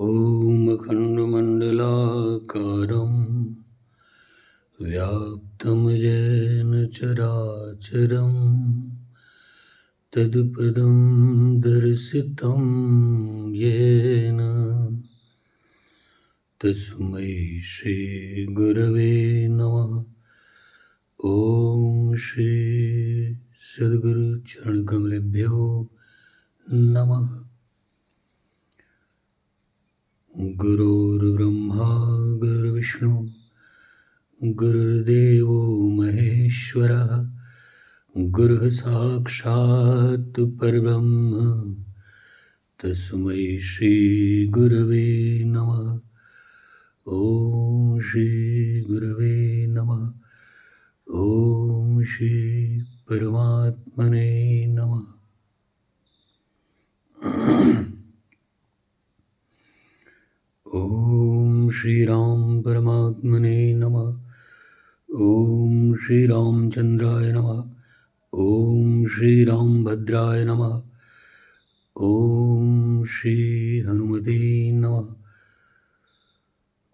ॐ अखण्डमण्डलाकारं व्याप्तं येन चराचरं तत्पदं दर्शितं येन तस्मै श्रीगुरवे नमः। ॐ श्री सद्गुरु चरणकमलेभ्यो नमः। गुरुर्ब्रह्मा गुरुर्विष्णु गुरुर्देवो महेश्वरः गुरुः साक्षात् परब्रह्म तस्मै श्री गुरवे नमः। ॐ श्री गुरवे नमः। ॐ श्री परमात्मने नमः। ओम श्री राम परमात्मने नमः। ओम श्री रामचंद्राय नमः। ओम श्री रामभद्राय नमः। ओम श्री हनुमते नमः।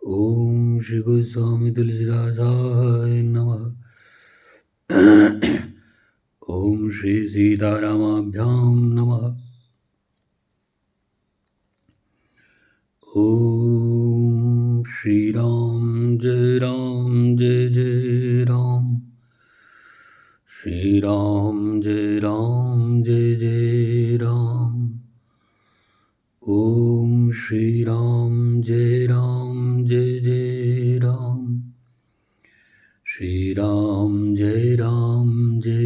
ओम श्री गोस्वामी तुलसीदासाय नमः। ओम श्री सीतारामाभ्यां नमः। ओम श्री राम जय जय राम। श्री राम जय जय राम। ओम श्री राम जय जय राम। श्री राम जय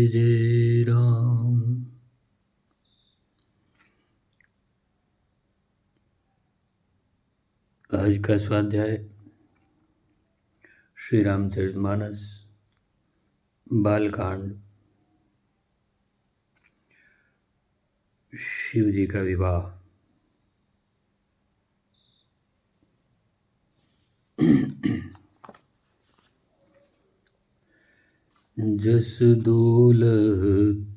जय राम। आज का स्वाध्याय श्री रामचरितमानस बालकांड शिव जी का विवाह। जस दोलह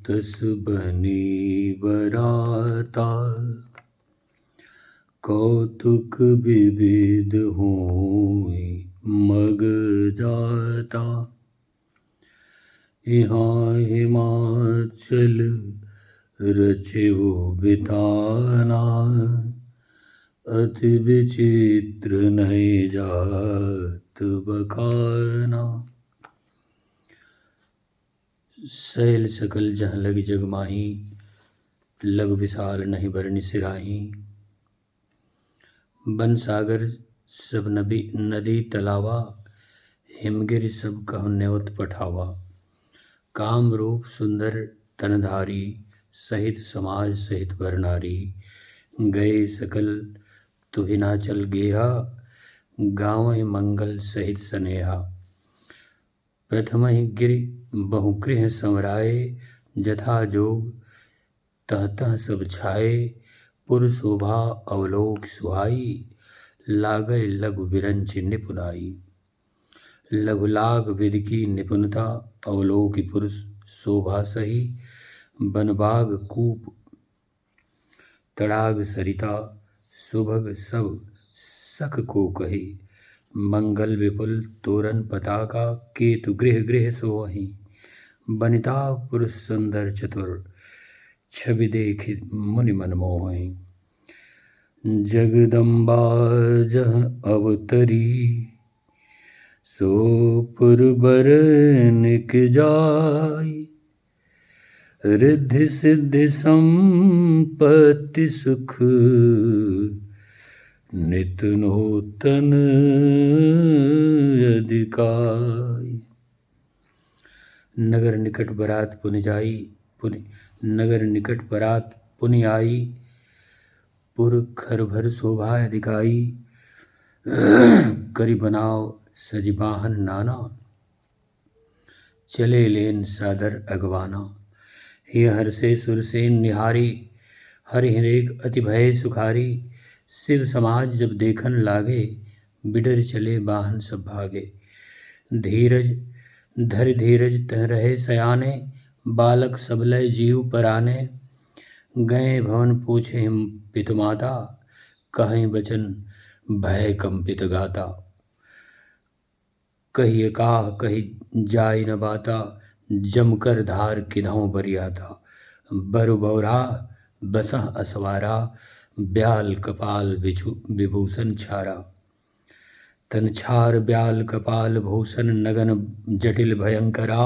तस बनी बराता कौतुक विविध होई मग जाता। यहाँ हिमाचल रचिवो बिताना अति विचित्र नहीं जात बखाना। सैल सकल जहाँ लग जग माही लग विशाल नहीं बरनि सिराही। बन सागर सब नदी तलावा हिमगिरि सब कहु न्योत पठावा। काम रूप सुंदर तनधारी सहित समाज सहित वर नारी। गए सकल तुहिनाचल गेहा गाँव मंगल सहित सनेहा। प्रथम ही गिरि बहुगृह संवराए जथा जोग तह तह सब छाए। पुर शोभा अवलोक सुहाई लागय लघु विरंच निपुनाई। लघु लाग विधि की निपुणता अवलोक पुरुष शोभा सही। बनबाग कूप तड़ाग सरिता सुभग सब सख को कही। मंगल विपुल तोरण पताका केतु गृह गृह सोही। बनिता पुरुष सुंदर चतुर छवि देख मुनि मन मोहि। जगदम्बा जह अवतरी सो पुरबर निक जाई। रिद्धि सिद्धि संपत्ति सुख नित नूतन अधिकाई। नगर निकट बरात पुनि आई। पुर खर भर शोभा अधिकाई। करि बनाव सज बाहन नाना चले लेन सादर अगवाना। हे हर्षे सुरसेन निहारी हरि हरेक अति भय सुखारी। शिव समाज जब देखन लागे बिडर चले बाहन सब भागे। धीरज तह रहे सयाने बालक सबलय जीव पराने। गए भवन पूछे हिम पितुमाता कहीं बचन भय कंपित गाता, कही एकाह कही जाय न बाता, जमकर धार किधौं बरियाता, बरु बौरा बसह असवारा, ब्याल कपाल विभूषण छारा। तन छार ब्याल कपाल भूषण नगन जटिल भयंकरा,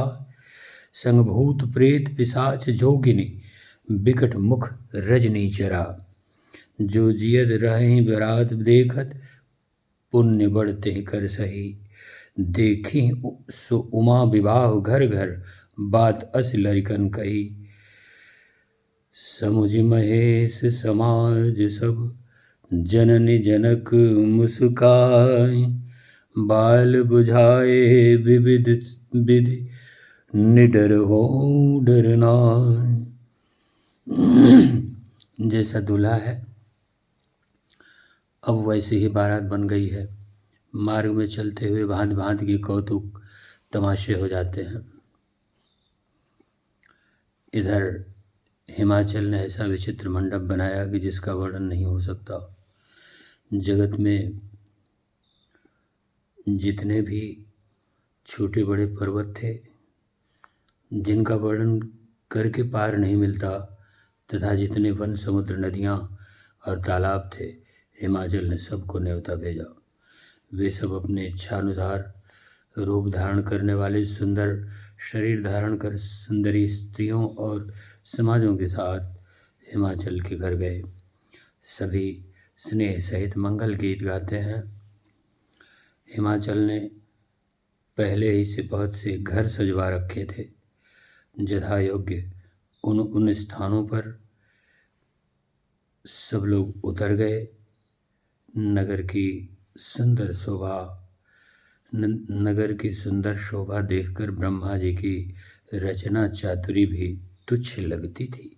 संग भूत प्रेत पिशाच जोगिनी, बिकट मुख रजनी चरा। जो जियद रहें बरात देखत, पुण्य बढ़ते कर सही, देखी सो उमा विवाह घर घर, बात अस लरिकन कही। समुझ महेश समाज सब, जननी जनक मुस्काई, बाल बुझाए विविध विधि, निडर हो डर नाई। जैसा दूल्हा है अब वैसे ही बारात बन गई है। मार्ग में चलते हुए भांति भांति के कौतुक तमाशे हो जाते हैं। इधर हिमाचल ने ऐसा विचित्र मंडप बनाया कि जिसका वर्णन नहीं हो सकता। जगत में जितने भी छोटे बड़े पर्वत थे जिनका वर्णन करके पार नहीं मिलता, तथा जितने वन समुद्र नदियाँ और तालाब थे, हिमाचल ने सबको न्योता भेजा। वे सब अपने इच्छानुसार रूप धारण करने वाले, सुंदर शरीर धारण कर सुंदरी स्त्रियों और समाजों के साथ हिमाचल के घर गए। सभी स्नेह सहित मंगल गीत गाते हैं। हिमाचल ने पहले ही से बहुत से घर सजवा रखे थे। यथा योग्य उन स्थानों पर सब लोग उतर गए। नगर की सुंदर शोभा देखकर ब्रह्मा जी की रचना चातुरी भी तुच्छ लगती थी।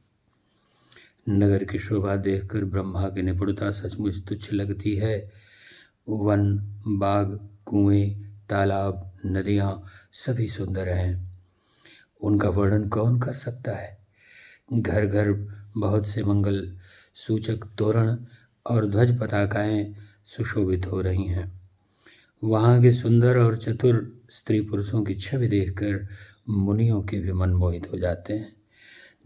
नगर की शोभा देखकर ब्रह्मा की निपुणता सचमुच तुच्छ लगती है। वन, बाग, कुएं, तालाब, नदियाँ सभी सुंदर हैं। उनका वर्णन कौन कर सकता है। घर घर बहुत से मंगल सूचक तोरण और ध्वज पताकाएं सुशोभित हो रही हैं। वहाँ के सुंदर और चतुर स्त्री पुरुषों की छवि देखकर मुनियों के भी मन मोहित हो जाते हैं।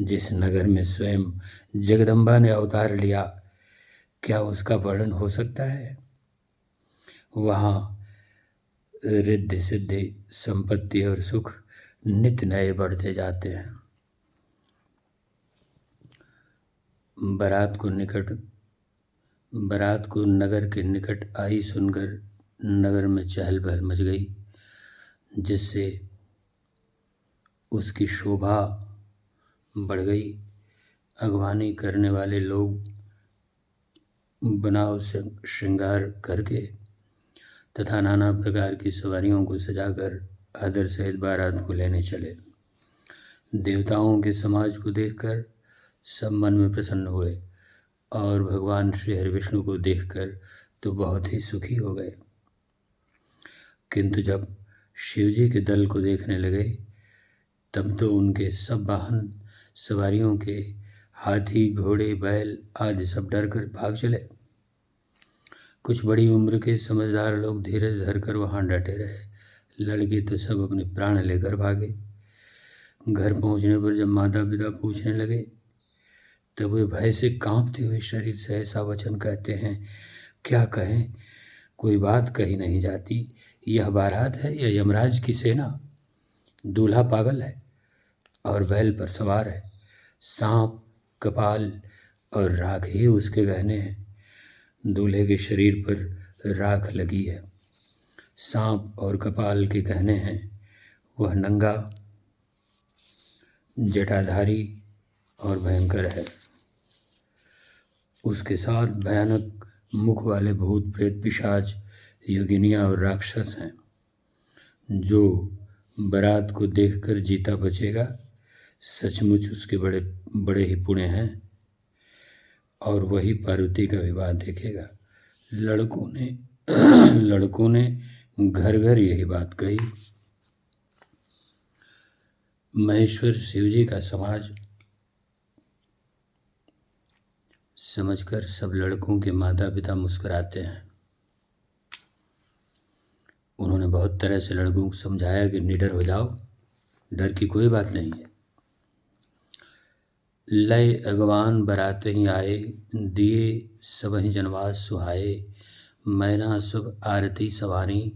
जिस नगर में स्वयं जगदम्बा ने अवतार लिया, क्या उसका वर्णन हो सकता है। वहाँ रिद्धि सिद्धि, संपत्ति और सुख नित्य नए बढ़ते जाते हैं। बारात को नगर के निकट आई सुनकर नगर में चहल पहल मच गई, जिससे उसकी शोभा बढ़ गई। अगवानी करने वाले लोग बनाव से श्रृंगार करके तथा नाना प्रकार की सवारियों को सजाकर आदर सहित बारात को लेने चले। देवताओं के समाज को देखकर सब मन में प्रसन्न हुए और भगवान श्री हरि विष्णु को देखकर तो बहुत ही सुखी हो गए। किंतु जब शिवजी के दल को देखने लगे, तब तो उनके सब वाहन सवारियों के हाथी, घोड़े, बैल आदि सब डर कर भाग चले। कुछ बड़ी उम्र के समझदार लोग धीरज धरकर वहाँ डटे रहे। लड़के तो सब अपने प्राण लेकर भागे। घर पहुँचने पर जब माता पिता पूछने लगे, तब वे भय से कांपते हुए शरीर से ऐसा वचन कहते हैं, क्या कहें, कोई बात कही नहीं जाती। यह बारात है या यमराज की सेना। दूल्हा पागल है और बैल पर सवार है। सांप, कपाल और राख ही उसके गहने हैं। दूल्हे के शरीर पर राख लगी है, सांप और कपाल के गहने हैं। वह नंगा, जटाधारी और भयंकर है। उसके साथ भयानक मुख वाले भूत प्रेत, पिशाच, योगिनियाँ और राक्षस हैं। जो बारात को देखकर जीता बचेगा, सचमुच उसके बड़े बड़े ही पुण्य हैं और वही पार्वती का विवाह देखेगा। लड़कों ने घर घर यही बात कही। महेश्वर शिवजी का समाज समझकर सब लड़कों के माता पिता मुस्कुराते हैं। उन्होंने बहुत तरह से लड़कों को समझाया कि निडर हो जाओ, डर की कोई बात नहीं है। लय अगवान बरात ही आए, दिए सबहि जनवास सुहाए। मैना शुभ आरती सवारी,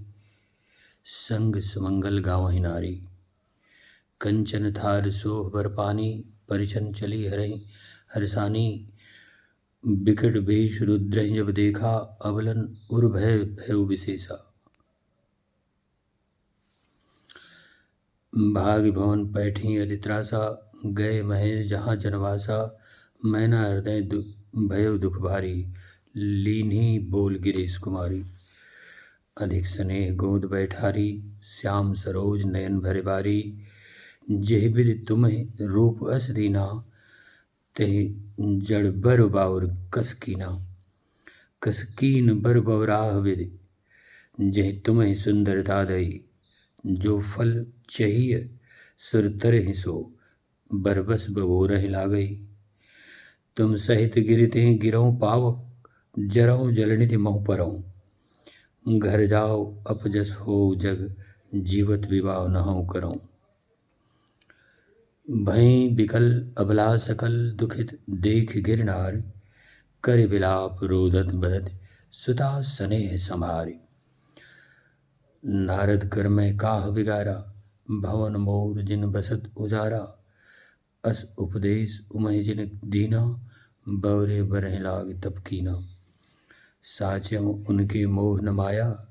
संग सुमंगल गावहि नारी। कंचन थार सोह बर पानी, परिछन चली हरहि हरसानी। बिकट वेश रुद्रहि जब देखा, अबलन उर भय भयउ विशेषा। भाग भवन पैठी अति त्रासा, गए महेश जहाँ जनवासा। मैना हृदय भयउ दुख भारी, लीन्ही बोल गिरीश कुमारी। अधिक स्नेह गोद बैठारी, श्याम सरोज नयन भरे बारी। जेह विधि तुम्हें रूप अस दीना, तेहि जड़ बर बाउर कसकीना। कसकीन बर बवराह विधि, जेहि तुम्हें सुंदरता दई। जो फल चाहिए सुर तरहि सो, बरबस बबोरहि लागई। तुम सहित गिरते गिरऊँ पावक, जरऊँ जलनिधि महु परऊँ। घर जाओ अपजस हो जग, जीवत विवाह नहु करऊँ। भई बिकल अबला सकल, दुखित देख गिरनार। कर बिलाप रोदत बदत, सुता स्नेह संभारी। नारद कर में काह बिगारा, भवन मोर जिन बसत उजारा। अस उपदेश उमहि जिन दीना, बवरे बरहि लाग तब कीना। साच्यम उनके मोह न माया,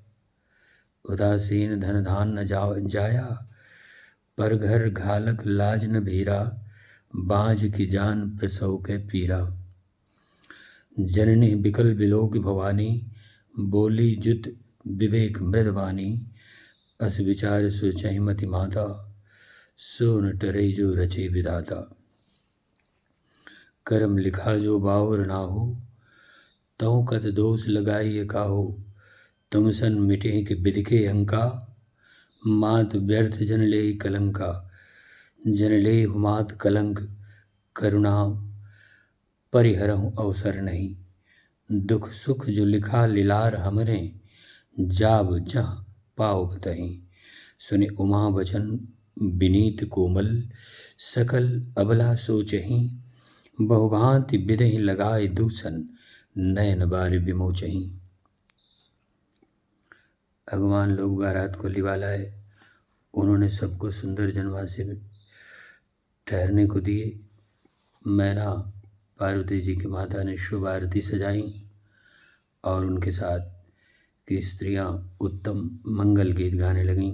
उदासीन धन धान न जाया। पर घर घालक लाज न भीरा, बाँझ की जान प्रसव के पीरा। जननी बिकल बिलोक भवानी, बोली जुत विवेक मृदवानी। अस विचार सोचहि मति माता, सो न टरई जो रचे विधाता। कर्म लिखा जो बाउर नाहु, तौ कत दोष लगाई काहू। तुम सन मिटे के बिदके अंका, मात व्यर्थ जन ले कलंका। जन ले मात कलंक, करुणा परिहरहु अवसर नहीं। दुख सुख जो लिखा लिलार हमरे, जाब जहाँ पाओ बतहीं। सुनि उमा वचन विनीत कोमल, सकल अबला सोचहीं। बहुभांति बिधहि लगाए दूषण, नयन बार विमोचहीं। भगवान लोग बारात को लिवा लाए। उन्होंने सबको सुंदर जनवासे में ठहरने को दिए। मैना पार्वती जी की माता ने शुभ आरती सजाई और उनके साथ की स्त्रियां उत्तम मंगल गीत गाने लगीं।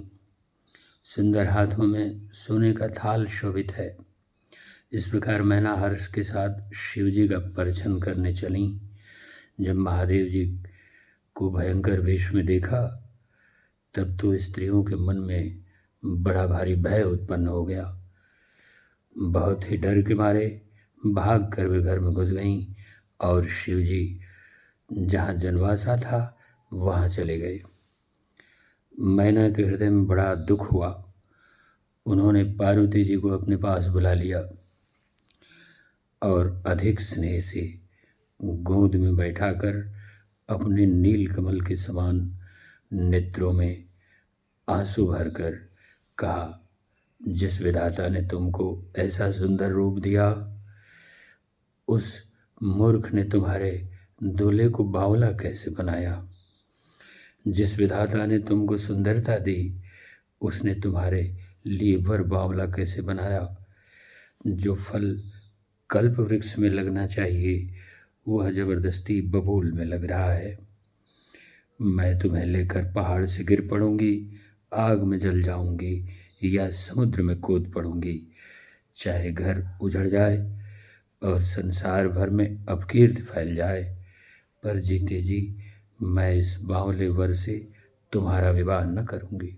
सुंदर हाथों में सोने का थाल शोभित है। इस प्रकार मैना हर्ष के साथ शिव जी का परिछन करने चलीं। जब महादेव जी को भयंकर वेश में देखा, तब तो स्त्रियों के मन में बड़ा भारी भय उत्पन्न हो गया। बहुत ही डर के मारे भाग कर वे घर में घुस गईं और शिव जी जहाँ जनवासा था वहाँ चले गए। मैना के हृदय में बड़ा दुख हुआ। उन्होंने पार्वती जी को अपने पास बुला लिया और अधिक स्नेह से गोद में बैठाकर अपने नील कमल के समान नेत्रों में आंसू भरकर कहा, जिस विधाता ने तुमको ऐसा सुंदर रूप दिया, उस मूर्ख ने तुम्हारे दूल्हे को बावला कैसे बनाया। जिस विधाता ने तुमको सुंदरता दी, उसने तुम्हारे लिए वर बावला कैसे बनाया। जो फल कल्प वृक्ष में लगना चाहिए, वह जबरदस्ती बबूल में लग रहा है। मैं तुम्हें लेकर पहाड़ से गिर पड़ूंगी, आग में जल जाऊंगी या समुद्र में कूद पड़ूंगी। चाहे घर उजड़ जाए और संसार भर में अपकीर्ति फैल जाए, पर जीते जी मैं इस बावले वर से तुम्हारा विवाह न करूंगी।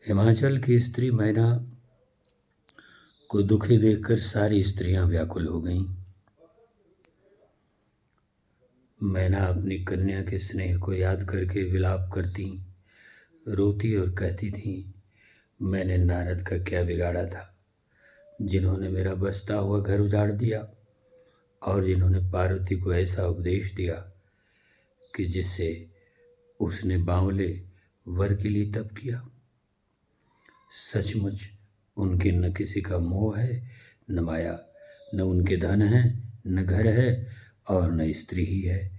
हिमाचल की स्त्री मैना को दुखी देखकर सारी स्त्रियां व्याकुल हो गईं। मैना अपनी कन्या के स्नेह को याद करके विलाप करती, रोती और कहती थी, मैंने नारद का क्या बिगाड़ा था, जिन्होंने मेरा बसता हुआ घर उजाड़ दिया और जिन्होंने पार्वती को ऐसा उपदेश दिया कि जिससे उसने बावले वर के लिए तप किया। सचमुच उनके न किसी का मोह है न माया, न उनके धन है न घर है और न स्त्री ही है।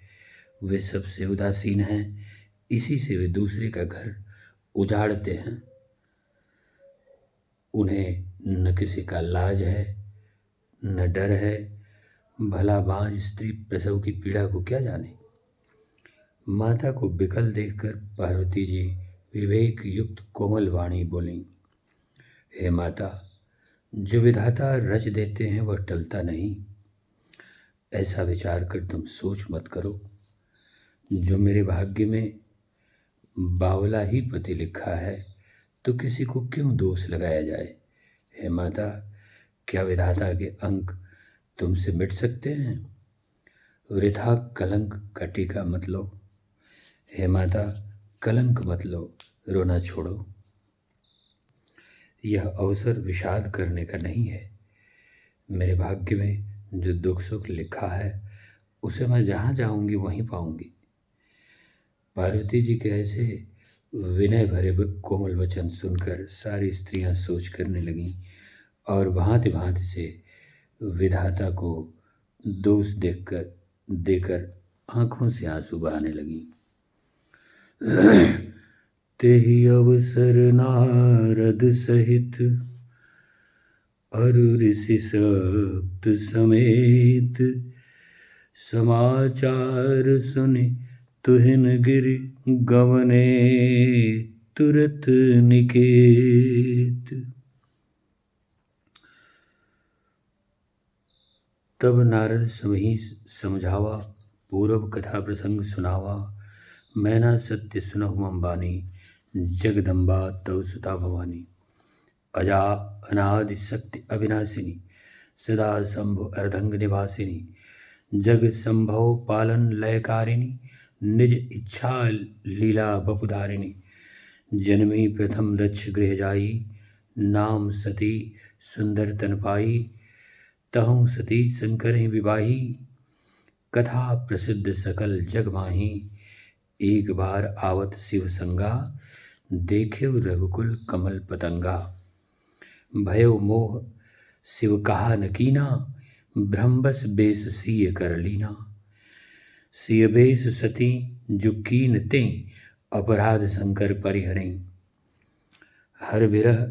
वे सबसे उदासीन हैं, इसी से वे दूसरे का घर उजाड़ते हैं। उन्हें न किसी का लाज है न डर है। भला बांझ स्त्री प्रसव की पीड़ा को क्या जाने। माता को विकल देखकर पार्वती जी विवेक युक्त कोमल वाणी बोली, हे माता, जो विधाता रच देते हैं वह टलता नहीं। ऐसा विचार कर तुम सोच मत करो। जो मेरे भाग्य में बावला ही पति लिखा है तो किसी को क्यों दोष लगाया जाए। हे माता, क्या विधाता के अंक तुमसे मिट सकते हैं। वृथा कलंक का टीका मत लो। हे माता, कलंक मत लो, रोना छोड़ो। यह अवसर विषाद करने का नहीं है। मेरे भाग्य में जो दुख सुख लिखा है उसे मैं जहाँ जाऊंगी वहीं पाऊंगी। पार्वती जी के ऐसे विनय भरे कोमल वचन सुनकर सारी स्त्रियां सोच करने लगीं और भांति भांति से विधाता को दोष देकर आंखों से आंसू बहाने लगीं। तेहि अवसर नारद सहित अरु ऋषि सप्त समेत समाचार सुनि तुहिन गिरि गवने तुरत निकेत। तब नारद समही समझावा, पूर्व कथा प्रसंग सुनावा। मैना सत्य सुनहु अंबानी, जगदम्बा तव सुता भवानी। अजा अनादि शक्ति अविनाशिनी, सदा शंभु अर्धंग निवासिनी। जग संभव पालन लयकारिणी, निज इच्छा लीला बपुधारिणी। जन्मी प्रथम दक्ष गृह जाई, नाम सती सुंदर तन पाई। तहु सती शंकर विवाही, कथा प्रसिद्ध सकल जग माही। एक बार आवत शिव संगा, देखेव रघुकुल कमल पतंगा। भयो मोह शिव कहा न कीना, ब्रह्मबस बेस सिय कर लीना। सिय बेस सती जो कीन ते, अपराध शंकर परिहरें। हर विरह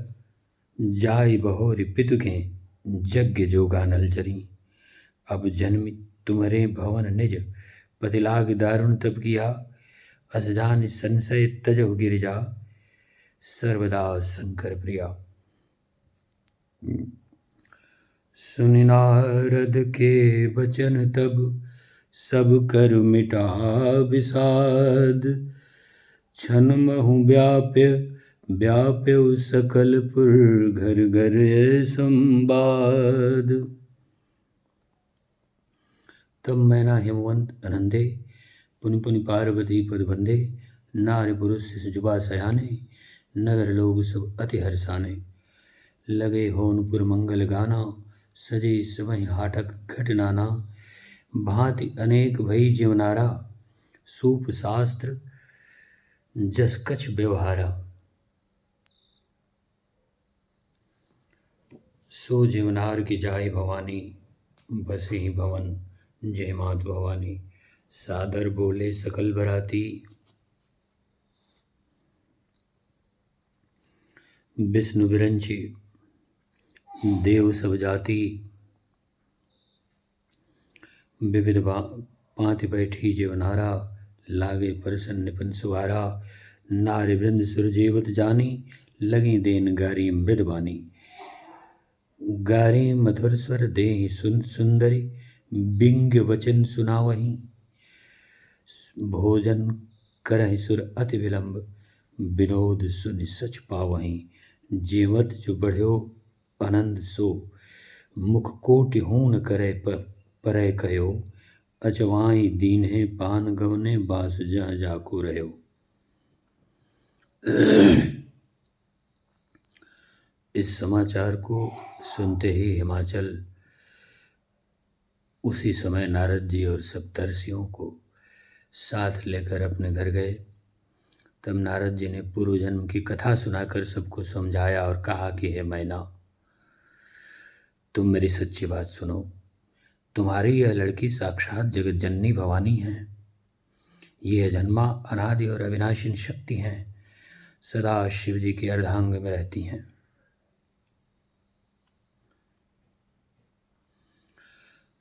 जाय बहोरि पितु के, यज्ञ जोगानल जरी। अब जन्म तुम्हारे भवन निज, पति लाग दारुण तप किया। असजान संशय तजहु गिरिजा, सर्वदा शंकर प्रिया। सुनि नारद के बचन तब, सब कर मिटा विषाद। क्षण महु व्याप्य सकलपुर, घर घर संवाद। तब मैना हिमवंत अनंदे, पुनि पुनि पार्वती पद बंदे। नारी पुरुष जुबा सयाने, नगर लोग सब अति हर्षाने। लगे होनपुर मंगल गाना, सजे सबहि हाटक घट नाना। भांति अनेक भई जीवनारा, सूप शास्त्र जस कछ व्यवहारा। सो जीवनार की जाय भवानी, बसे ही भवन जय मात भवानी। सादर बोले सकल बराती, विष्णु विरंची देव सब जाति। विविध पांति बैठी जीवनारा, लागे परसन निपन सुवारा। नारी वृंद सुरजेवत जानी, लगी देन गारी मृदबानी। गारी मधुर स्वर देहि सुंदरी, बिंग वचन सुनावही। भोजन करहि सुर अति विलंब, विनोद सुनि सच पावही। जेवत जो बढ़्यो आनंद सो, मुख कोटि हून करे परय कहो। अचवाई दीन्हे पान गवने, बास जहाँ जाको रहो। इस समाचार को सुनते ही हिमाचल उसी समय नारद जी और सप्तर्षियों को साथ लेकर अपने घर गए। तब नारद जी ने पूर्व जन्म की कथा सुनाकर सबको समझाया और कहा कि हे मैना, तुम मेरी सच्ची बात सुनो। तुम्हारी यह लड़की साक्षात जगत जननी भवानी है। ये अजन्मा, अनादि और अविनाशी शक्ति हैं, सदा शिव जी के अर्धांग में रहती हैं।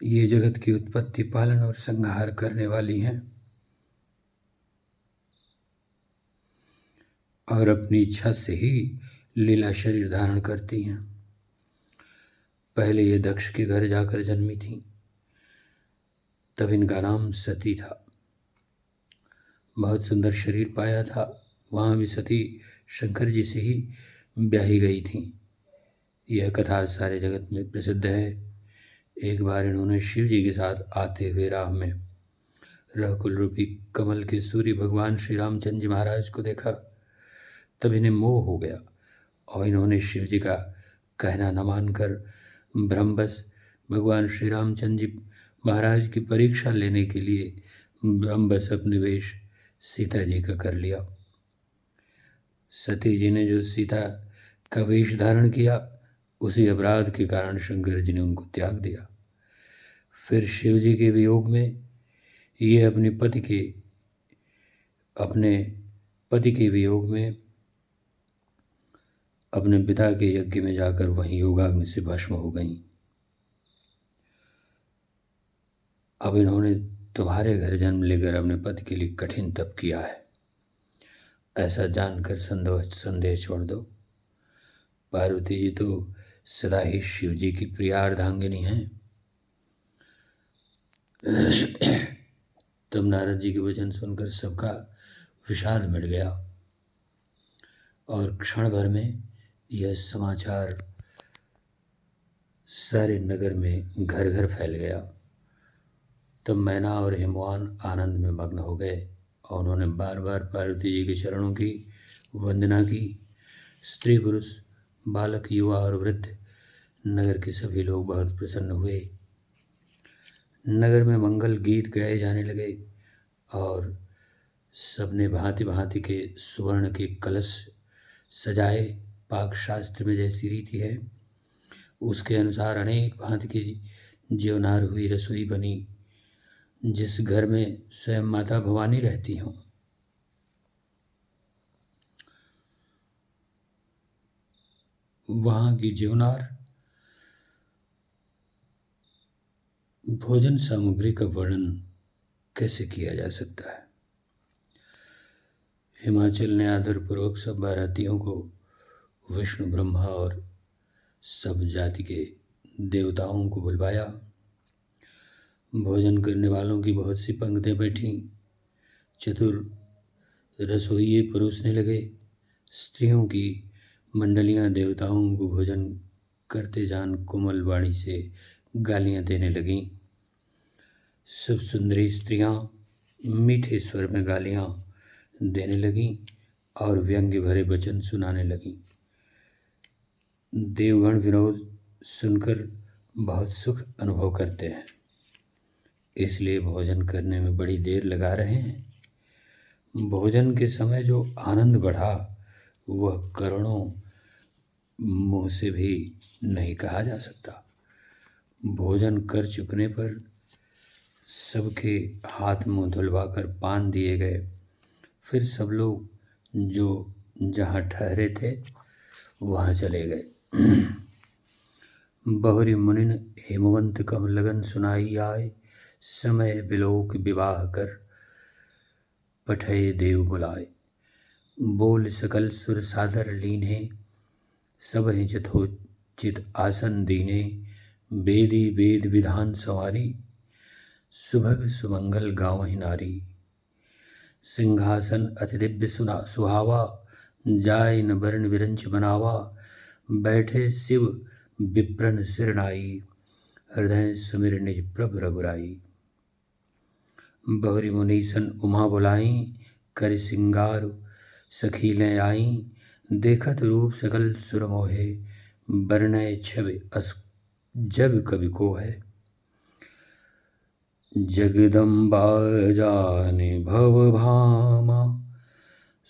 ये जगत की उत्पत्ति, पालन और संहार करने वाली हैं और अपनी इच्छा से ही लीला शरीर धारण करती हैं। पहले ये दक्ष के घर जाकर जन्मी थीं, तब इनका नाम सती था। बहुत सुंदर शरीर पाया था। वहाँ भी सती शंकर जी से ही ब्याही गई थीं। यह कथा सारे जगत में प्रसिद्ध है। एक बार इन्होंने शिव जी के साथ आते हुए राह में रघुकुल रूपी कमल के सूर्य भगवान श्री रामचंद्र जी महाराज को देखा। तब इन्हें मोह हो गया और इन्होंने शिव जी का कहना न मानकर ब्रह्मवश भगवान श्री रामचंद्र जी महाराज की परीक्षा लेने के लिए ब्रह्मवश अपने वेश सीता जी का कर लिया। सती जी ने जो सीता का वेश धारण किया, उसी अपराध के कारण शंकर जी ने उनको त्याग दिया। फिर शिव जी के वियोग में ये अपने पति के वियोग में अपने पिता के यज्ञ में जाकर वहीं योगाग्नि से भस्म हो गईं। अब इन्होंने तुम्हारे घर जन्म लेकर अपने पति के लिए कठिन तप किया है, ऐसा जानकर संदेह छोड़ दो। पार्वती जी तो सदा ही शिव जी की प्रिया अर्धांगिनी हैं। तब नारद जी के वचन सुनकर सबका विषाद मिट गया और क्षण भर में यह समाचार सारे नगर में घर घर फैल गया। तब मैना और हिमवान आनंद में मग्न हो गए और उन्होंने बार बार पार्वती जी के चरणों की वंदना की। स्त्री पुरुष, बालक, युवा और वृद्ध, नगर के सभी लोग बहुत प्रसन्न हुए। नगर में मंगल गीत गाए जाने लगे और सबने भांति भांति के सुवर्ण के कलश सजाए। पाक शास्त्र में जैसी रीति है, उसके अनुसार अनेक भांति की ज्योनार हुई रसोई बनी। जिस घर में स्वयं माता भवानी रहती हों, वहाँ की ज्योनार भोजन सामग्री का वर्णन कैसे किया जा सकता है। हिमाचल ने आदरपूर्वक सब बारातियों को विष्णु, ब्रह्मा और सब जाति के देवताओं को बुलवाया। भोजन करने वालों की बहुत सी पंक्तियाँ बैठीं। चतुर रसोइये परोसने लगे। स्त्रियों की मंडलियाँ देवताओं को भोजन करते जान कोमल वाणी से गालियाँ देने लगीं। सब सुंदरी स्त्रियाँ मीठे स्वर में गालियाँ देने लगीं और व्यंग्य भरे वचन सुनाने लगीं। देवगण विनोद सुनकर बहुत सुख अनुभव करते हैं, इसलिए भोजन करने में बड़ी देर लगा रहे हैं। भोजन के समय जो आनंद बढ़ा, वह करोड़ों मुँह से भी नहीं कहा जा सकता। भोजन कर चुकने पर सबके हाथ मुंह धुलवाकर पान दिए गए। फिर सब लोग जो जहाँ ठहरे थे वहाँ चले गए। बहुरी मुनिन हेमवंत कम लगन सुनाई आए, समय बिलोक विवाह कर पठय देव बुलाए। बोल सकल सुर सादर लीने, सब हैं यथोचित आसन दीने। वेदी वेद विधान संवारी, सुभग सुमंगल गावहि नारी। सिंहासन अति दिव्य सुहावा, जाय न वर्ण विरंच बनावा। बैठे शिव विप्रन सिर नाई, हृदय सुमिर निज प्रभु रघुराई। बहुरी मुनीसन उमा बुलाई, कर सिंगार सखीलें आई। देखत रूप सकल सुर मोहे, वर्णय छवि अस जग कवि को है। जगदम्बा जाने भवभामा,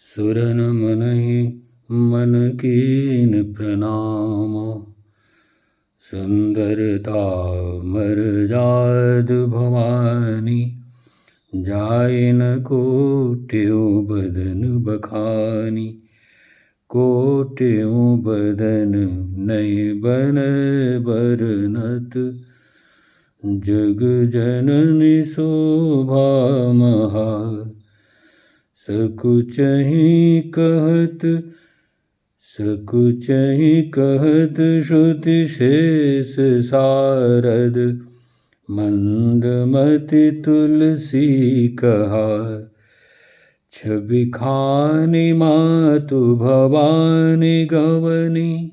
सुरन मनहि मन कीन प्रणामा। सुंदरता मरजाद भवानी, जाय न कोट्यों बदन बखानी। कोट्यों बदन नय बन बरनत, जग जननी शोभा महा। सकुचहि कहत श्रुति शेष सारद, मंदमति तुलसी कहा। छवि खानी मातु भवानी गवनी,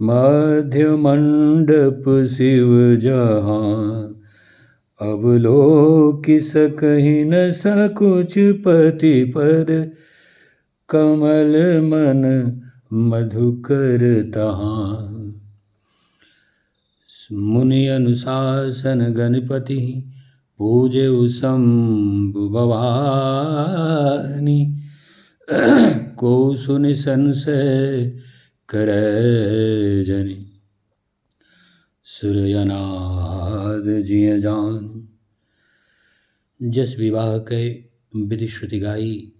मध्य मंडप शिव जहाँ। अवलोकि सकहि न सकुच पति पद, कमल मन मधुकर तहाँ। मुनि अनुशासन गणपति, पूजयउ शंभु भवानी। को सुनि संशय करय जनि, सुरयनाद जिय जान। जस विवाह के विधि श्रुति गाई,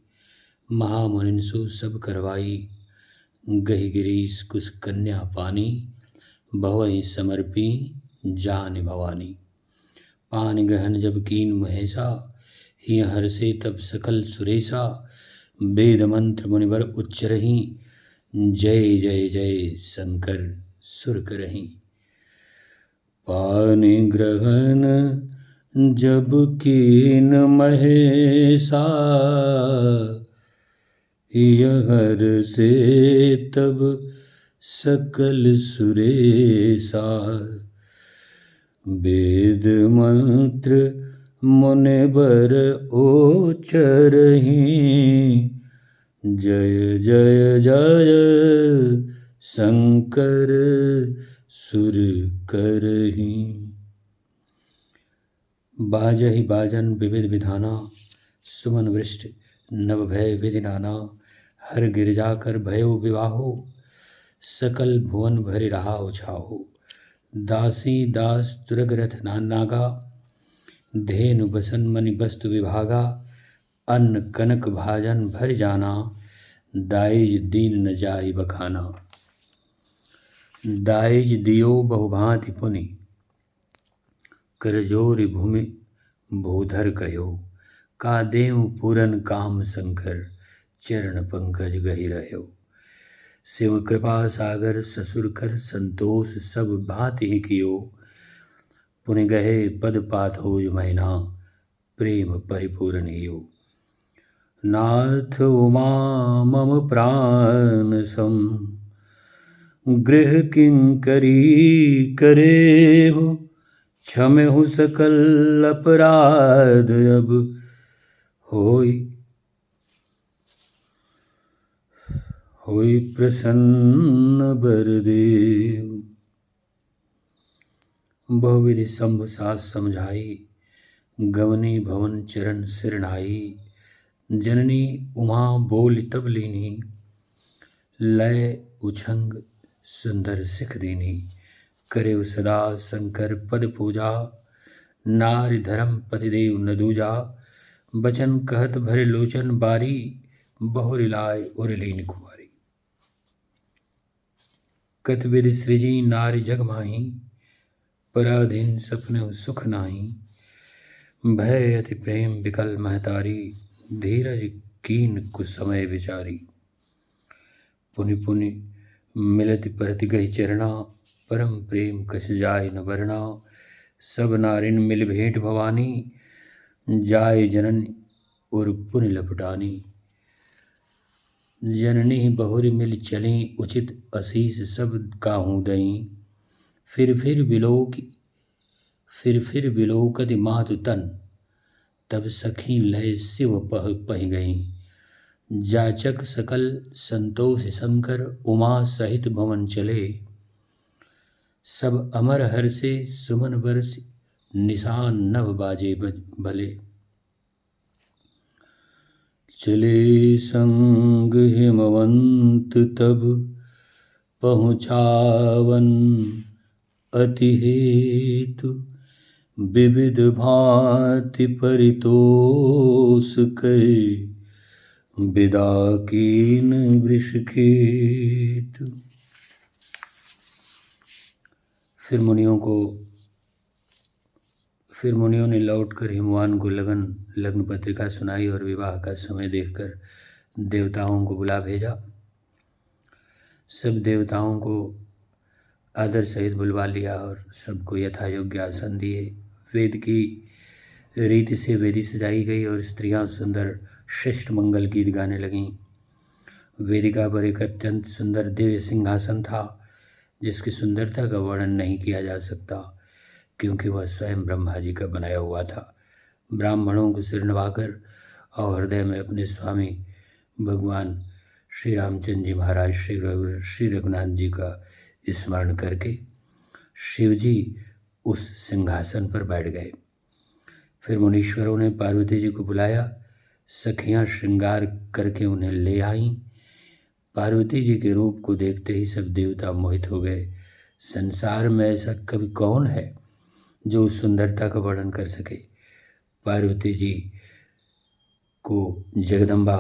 महामुनिसु सब करवाई। गहि गिरीश कुश कन्या पानी, भवहि समर्पी जानि भवानी। पानि ग्रहण जब कीन महेशा, हिय हर्षे तब सकल सुरेशा। वेद मंत्र मुनिवर उच्चरहि, जय जय जय शंकर सुर करहि। पानि ग्रहण जब कीन महेशा, हिय हर्षे तब सकल सुरेशा। वेद मंत्र मुनिवर उच्चरहि, जय जय जय शंकर सुर करहि। बाजहि बाजन विविध विधाना, सुमन वृष्ट नव भय विधि नाना। हर गिरजा कर भयो विवाहो, सकल भुवन भरि रहा उछाहो। दासी दास तुरग रथ नागा, धेनु बसन मणि वस्तु विभागा। अन्न कनक भाजन भर जाना, दाइज दीन न जाई बखाना। दाइज दियो बहुभांति पुनि, करजोरि भूमि भूधर कहो। का देव पूरन काम शंकर, चरण पंकज गहि रहो। शिव कृपा सागर ससुर कर, संतोष सब भांति ही कियो। पुनि गहे पद पाथोज महीना, प्रेम परिपूर्ण हियो। नाथ उमा मम प्राण सम, गृह किंकरी करे हो। क्षमेहु सकल अपराध अब, होई प्रसन्न बरदेव। बहुविधि शंभु सास समझाई, गवनी भवन चरण सिरनाई। जननी उमा बोल तब लीनी, लय उछंग सुंदर सिख दीनी। करे सदा शंकर पद पूजा, नारी धर्म पतिदेव न दूजा। बचन कहत भरे लोचन बारी, बहुरि लाय उर लीन कुमारी। कत विधि सृजी नारी जग माही, पराधीन सपने सुख नाही। भय अति प्रेम विकल महतारी, धीरज कीन कुछ समय विचारी। पुनि पुनि मिलति परति गहि चरणा, परम प्रेम कछ जाय न बरना। सब नारिन मिल भेंट भवानी, जाय जनन उर पुनि लपटानी। जननी बहुरि मिल चली, उचित असीस सब काहू दई। फिर बिलोकति मातु तन, तब सखी लय शिव पहि गई। जाचक सकल संतोष शंकर, उमा सहित भवन चले। सब अमर हर्षे सुमन बरसि, निशान नभ बाजे भले। चले संग हिमवंत तब पहुँचावन अति हेतु, विविध भांति परितोष कर विदा कीन वृषकेतु। फिर मुनियों ने लौटकर हिमवान को लग्न पत्रिका सुनाई और विवाह का समय देखकर देवताओं को बुला भेजा। सब देवताओं को आदर सहित बुलवा लिया और सबको यथा योग्य आसन दिए। वेद की रीति से वेदी सजाई गई और स्त्रियां सुंदर श्रेष्ठ मंगल गीत गाने लगीं। वेदिका पर एक अत्यंत सुंदर दिव्य सिंहासन था, जिसकी सुंदरता का वर्णन नहीं किया जा सकता, क्योंकि वह स्वयं ब्रह्मा जी का बनाया हुआ था। ब्राह्मणों को सिर नवाकर और हृदय में अपने स्वामी भगवान श्री रामचंद्र जी महाराज श्री रघुनाथ जी का स्मरण करके शिव जी उस सिंहासन पर बैठ गए। फिर मुनीश्वरों ने पार्वती जी को बुलाया। सखियां श्रृंगार करके उन्हें ले आईं। पार्वती जी के रूप को देखते ही सब देवता मोहित हो गए। संसार में ऐसा कभी कौन है जो उस सुंदरता का वर्णन कर सके। पार्वती जी को जगदम्बा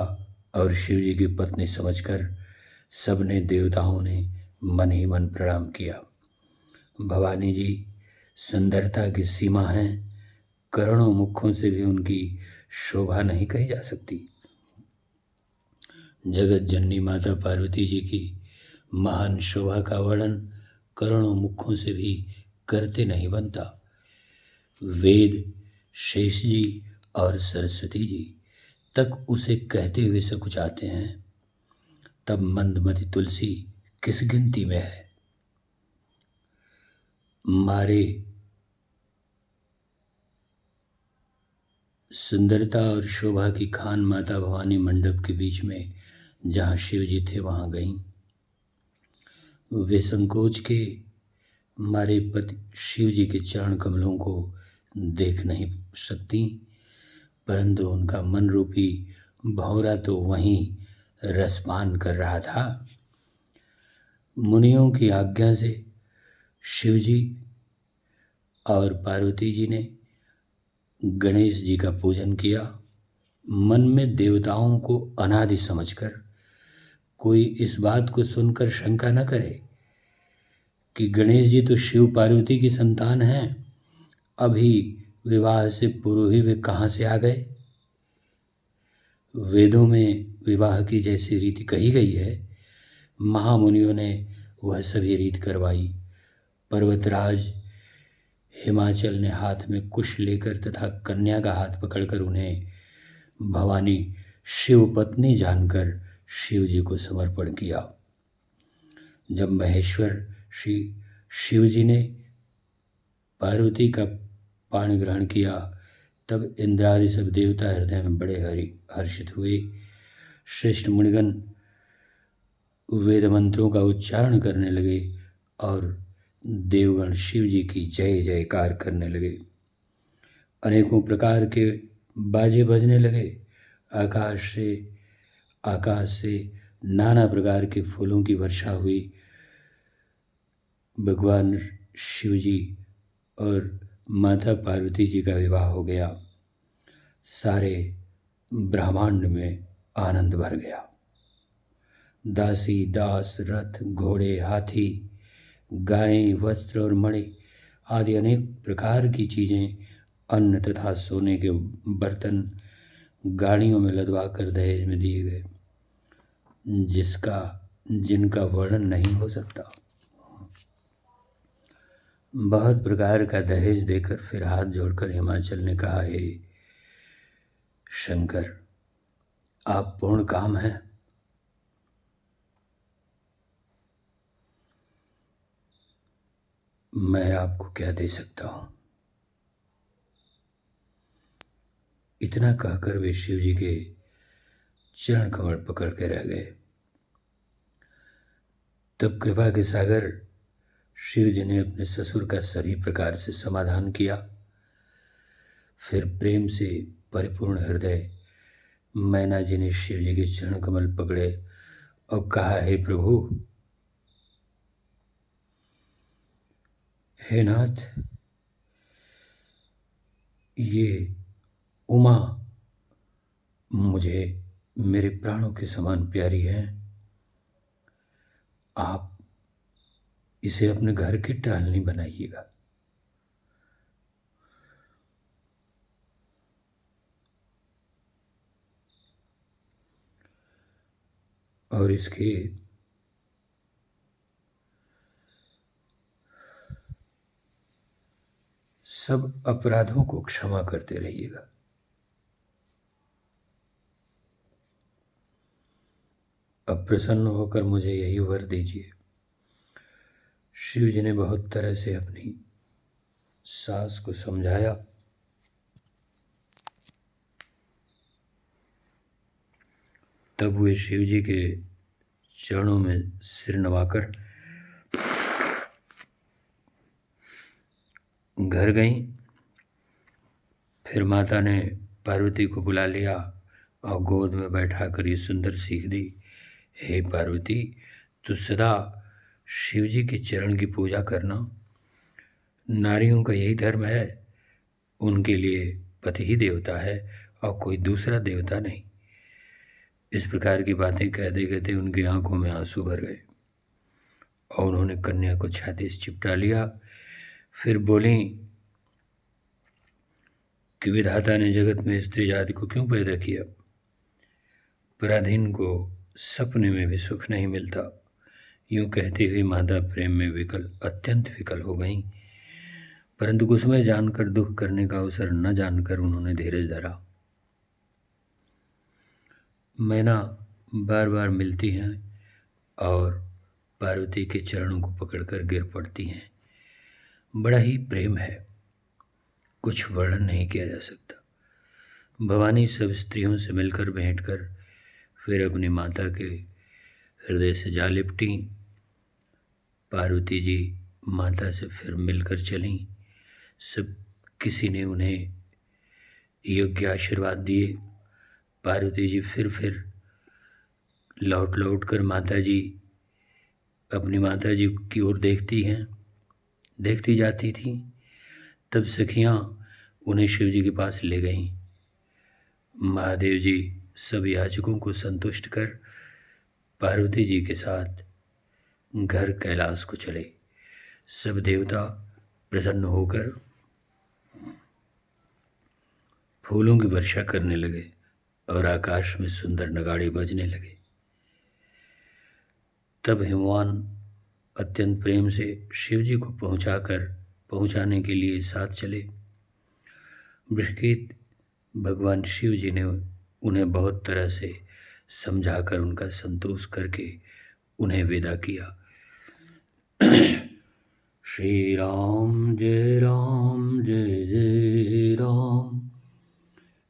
और शिव जी की पत्नी समझकर सबने देवताओं ने मन ही मन प्रणाम किया। भवानी जी सुंदरता की सीमा है, करोड़ों मुखों से भी उनकी शोभा नहीं कही जा सकती। जगत जननी माता पार्वती जी की महान शोभा का वर्णन करोड़ों मुखों से भी करते नहीं बनता। वेद, शेष जी और सरस्वती जी तक उसे कहते हुए सकुचाते हैं, तब मंदमती तुलसी किस गिनती में है। मारे सुंदरता और शोभा की खान माता भवानी मंडप के बीच में जहाँ शिव जी थे वहाँ गईं। वे संकोच के मारे पति शिव जी के चरण कमलों को देख नहीं सकती, परंतु उनका मन रूपी भौरा तो वहीं रसपान कर रहा था। मुनियों की आज्ञा से शिव जी और पार्वती जी ने गणेश जी का पूजन किया। मन में देवताओं को अनादि समझकर कोई इस बात को सुनकर शंका न करे कि गणेश जी तो शिव पार्वती की संतान हैं, अभी विवाह से पूर्व ही वे कहाँ से आ गए। वेदों में विवाह की जैसी रीति कही गई है, महामुनियों ने वह सभी रीत करवाई। पर्वतराज हिमाचल ने हाथ में कुश लेकर तथा कन्या का हाथ पकड़कर उन्हें भवानी शिव पत्नी जानकर शिव जी को समर्पण किया। जब महेश्वर श्री शिव जी ने पार्वती का पाणी ग्रहण किया, तब इंद्रादि सब देवता हृदय में बड़े हर्षित हुए। श्रेष्ठ मुनिगण वेद मंत्रों का उच्चारण करने लगे और देवगण शिव जी की जय जयकार करने लगे। अनेकों प्रकार के बाजे बजने लगे। आकाश से नाना प्रकार के फूलों की वर्षा हुई। भगवान शिव जी और माता पार्वती जी का विवाह हो गया। सारे ब्रह्मांड में आनंद भर गया। दासी दास, रथ, घोड़े, हाथी, गायें, वस्त्र और मणि आदि अनेक प्रकार की चीज़ें, अन्न तथा सोने के बर्तन गाड़ियों में लदवा कर दहेज में दिए गए, जिनका वर्णन नहीं हो सकता। बहुत प्रकार का दहेज देकर फिर हाथ जोड़कर हिमाचल ने कहा, हे शंकर, आप पूर्ण काम हैं। मैं आपको क्या दे सकता हूं। इतना कहकर वे शिव जी के चरण कमल पकड़ के रह गए। तब कृपा के सागर शिव जी ने अपने ससुर का सभी प्रकार से समाधान किया। फिर प्रेम से परिपूर्ण हृदय मैना जी ने शिव जी के चरण कमल पकड़े और कहा, हे प्रभु, हे नाथ, ये उमा मुझे मेरे प्राणों के समान प्यारी है। आप इसे अपने घर की टहलनी बनाइएगा। और इसके सब अपराधों को क्षमा करते रहिएगा। अब प्रसन्न होकर मुझे यही वर दीजिए। शिव जी ने बहुत तरह से अपनी सास को समझाया। तब वे शिव जी के चरणों में सिर नवाकर घर गईं। फिर माता ने पार्वती को बुला लिया और गोद में बैठा कर ये सुंदर सीख दी, हे पार्वती, तू सदा शिव जी के चरण की पूजा करना। नारियों का यही धर्म है, उनके लिए पति ही देवता है और कोई दूसरा देवता नहीं। इस प्रकार की बातें कहते कहते उनकी आंखों में आंसू भर गए और उन्होंने कन्या को छाती से चिपटा लिया। फिर बोली कि विधाता ने जगत में स्त्री जाति को क्यों पैदा किया? पराधीन को सपने में भी सुख नहीं मिलता। यूं कहती हुई माता प्रेम में विकल, अत्यंत विकल हो गईं। परंतु कुसुमय जानकर दुख करने का अवसर न जानकर उन्होंने धीरज धरा। मैना बार बार मिलती हैं और पार्वती के चरणों को पकड़कर गिर पड़ती हैं। बड़ा ही प्रेम है, कुछ वर्णन नहीं किया जा सकता। भवानी सब स्त्रियों से मिलकर भेंटकर फिर अपनी माता के हृदय से जा लिपटी। पार्वती जी माता से फिर मिलकर चलीं। सब किसी ने उन्हें योग्य आशीर्वाद दिए। पार्वती जी फिर लौट लौट कर अपनी माता जी की ओर देखती जाती थीं। तब सखियां उन्हें शिव जी के पास ले गईं। महादेव जी सब याचकों को संतुष्ट कर पार्वती जी के साथ घर कैलाश को चले। सब देवता प्रसन्न होकर फूलों की वर्षा करने लगे और आकाश में सुंदर नगाड़े बजने लगे। तब हिमवान अत्यंत प्रेम से शिव जी को पहुंचाने के लिए साथ चले। बृहस्पति भगवान शिव जी ने उन्हें बहुत तरह से समझाकर उनका संतोष करके उन्हें विदा किया। श्री राम जय जय राम,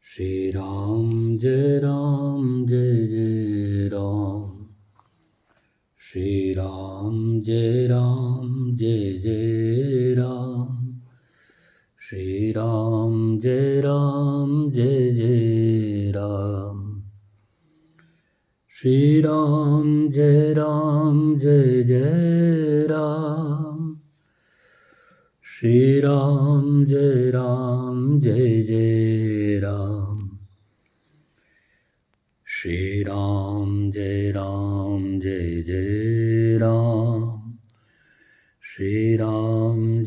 श्री राम जय जय राम, श्री राम जय जय राम, श्री राम जय जय राम, श्री राम जय जय राम, श्री राम जय जय राम, श्री राम जय जय राम, श्री राम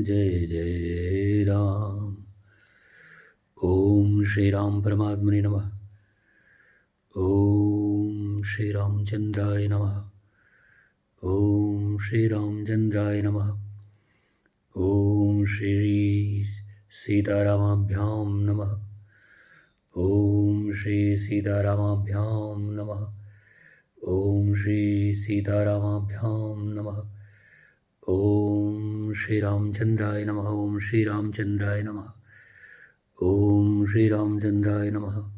जय जय राम। ओम श्री राम परमात्मने नमः। ओम श्री रामचंद्राय नमः। ओम श्री रामचंद्राय नमः। ओम श्री सीतारामाभ्यां नमः। ओम श्री सीतारामाभ्यां नमः। ओम श्री सीतारामाभ्यां नमः। ओम श्री रामचंद्राय नमः। ओम श्री रामचंद्राय नमः। ओम श्री रामचंद्राय नमः।